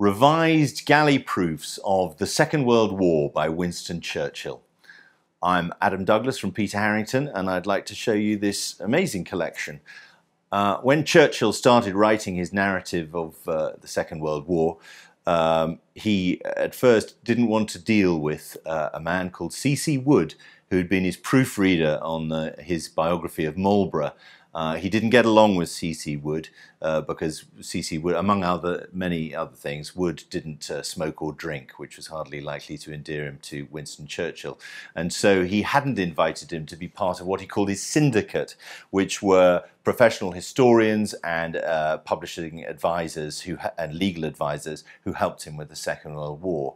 Revised Galley Proofs of the Second World War by Winston Churchill. I'm Adam Douglas from Peter Harrington, and I'd like to show you this amazing collection. When Churchill started writing his narrative of the Second World War, he at first didn't want to deal with a man called C.C. Wood, who had been his proofreader on his biography of Marlborough. He didn't get along with C.C. Wood because C.C. Wood, among many other things, Wood didn't smoke or drink, which was hardly likely to endear him to Winston Churchill. And so he hadn't invited him to be part of what he called his Syndicate, which were professional historians and publishing advisors and legal advisors who helped him with the Second World War.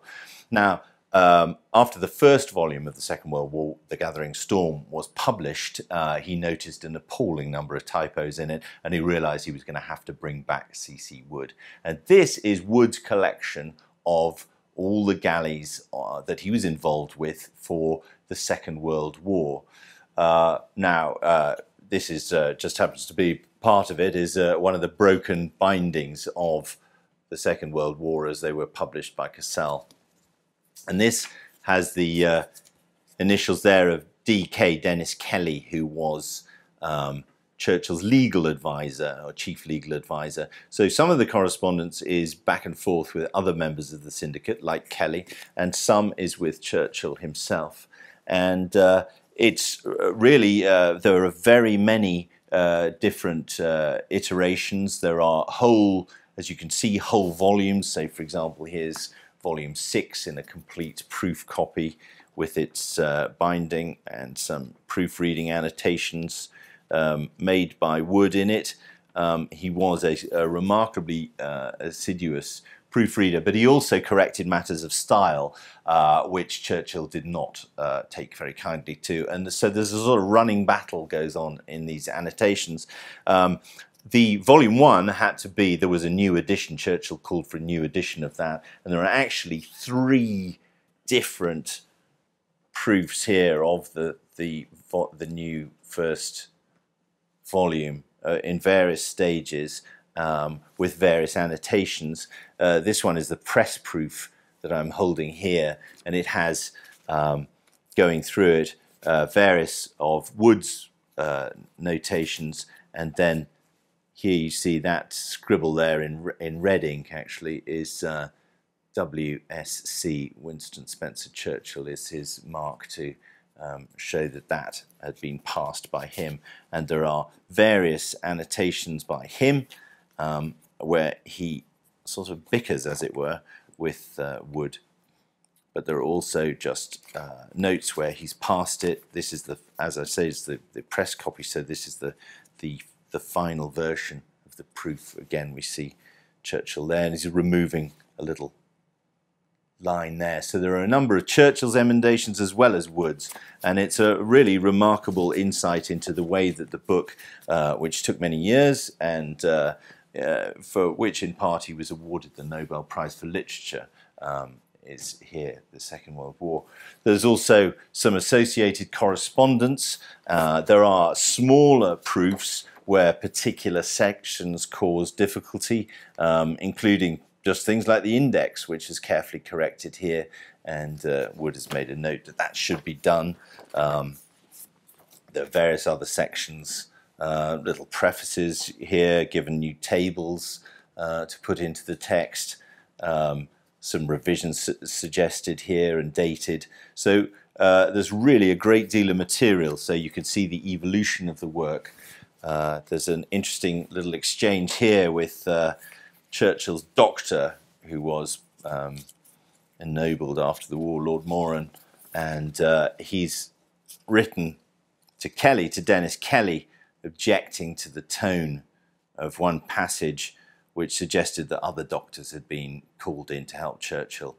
Now, after the first volume of the Second World War, The Gathering Storm, was published, he noticed an appalling number of typos in it, and he realized he was going to have to bring back C.C. Wood. And this is Wood's collection of all the galleys that he was involved with for the Second World War. This is just happens to be part of it, is one of the broken bindings of the Second World War as they were published by Cassell. And this has the initials there of D.K., Denis Kelly, who was Churchill's legal advisor, or chief legal advisor. So some of the correspondence is back and forth with other members of the syndicate, like Kelly, and some is with Churchill himself. And it's really, there are very many different iterations. There are whole, as you can see, whole volumes. Say, for example, here's Volume 6 in a complete proof copy with its binding and some proofreading annotations made by Wood in it. He was a remarkably assiduous proofreader, but he also corrected matters of style, which Churchill did not take very kindly to. And so there's a sort of running battle goes on in these annotations. The Volume 1 had to be, there was a new edition, Churchill called for a new edition of that, and there are actually 3 different proofs here of the new first volume in various stages with various annotations. This one is the press proof that I'm holding here, and it has, going through it, various of Wood's notations, and then here you see that scribble there in red ink actually is W.S.C, Winston Spencer Churchill, is his mark to show that that had been passed by him. And there are various annotations by him where he sort of bickers, as it were, with Wood. But there are also just notes where he's passed it. This is the, as I say, is the press copy, so this is the final version of the proof. Again, we see Churchill there, and he's removing a little line there. So there are a number of Churchill's emendations as well as Wood's, and it's a really remarkable insight into the way that the book, which took many years, and for which in part he was awarded the Nobel Prize for Literature, is here, the Second World War. There's also some associated correspondence. There are smaller proofs where particular sections cause difficulty, including just things like the index, which is carefully corrected here, and Wood has made a note that that should be done. There are various other sections, little prefaces here, giving you tables to put into the text, some revisions suggested here and dated. So there's really a great deal of material, so you can see the evolution of the work. There's an interesting little exchange here with Churchill's doctor, who was ennobled after the war, Lord Moran, and he's written to Kelly, to Denis Kelly, objecting to the tone of one passage which suggested that other doctors had been called in to help Churchill.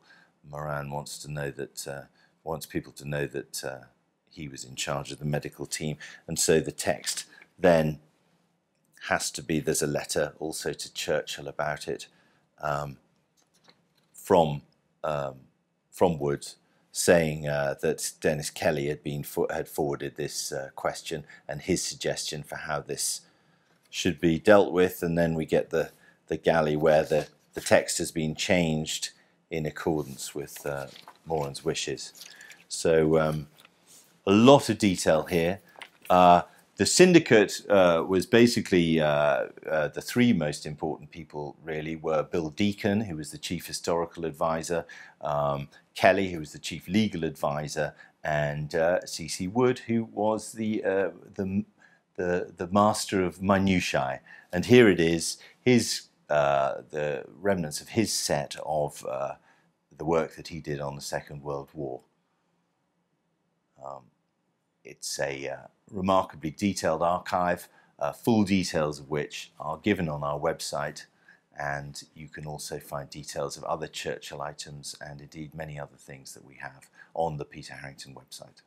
Moran wants to know that, wants people to know that he was in charge of the medical team, and so the text then has to be, there's a letter also to Churchill about it from Wood, saying that Denis Kelly had forwarded this question and his suggestion for how this should be dealt with. And then we get the galley where the the text has been changed in accordance with Moran's wishes. So a lot of detail here. The Syndicate was basically the three most important people really were Bill Deakin, who was the chief historical advisor, Kelly, who was the chief legal advisor, and C.C. Wood, who was the master of minutiae. And here it is, the remnants of his set of the work that he did on the Second World War. It's a remarkably detailed archive, full details of which are given on our website, and you can also find details of other Churchill items and indeed many other things that we have on the Peter Harrington website.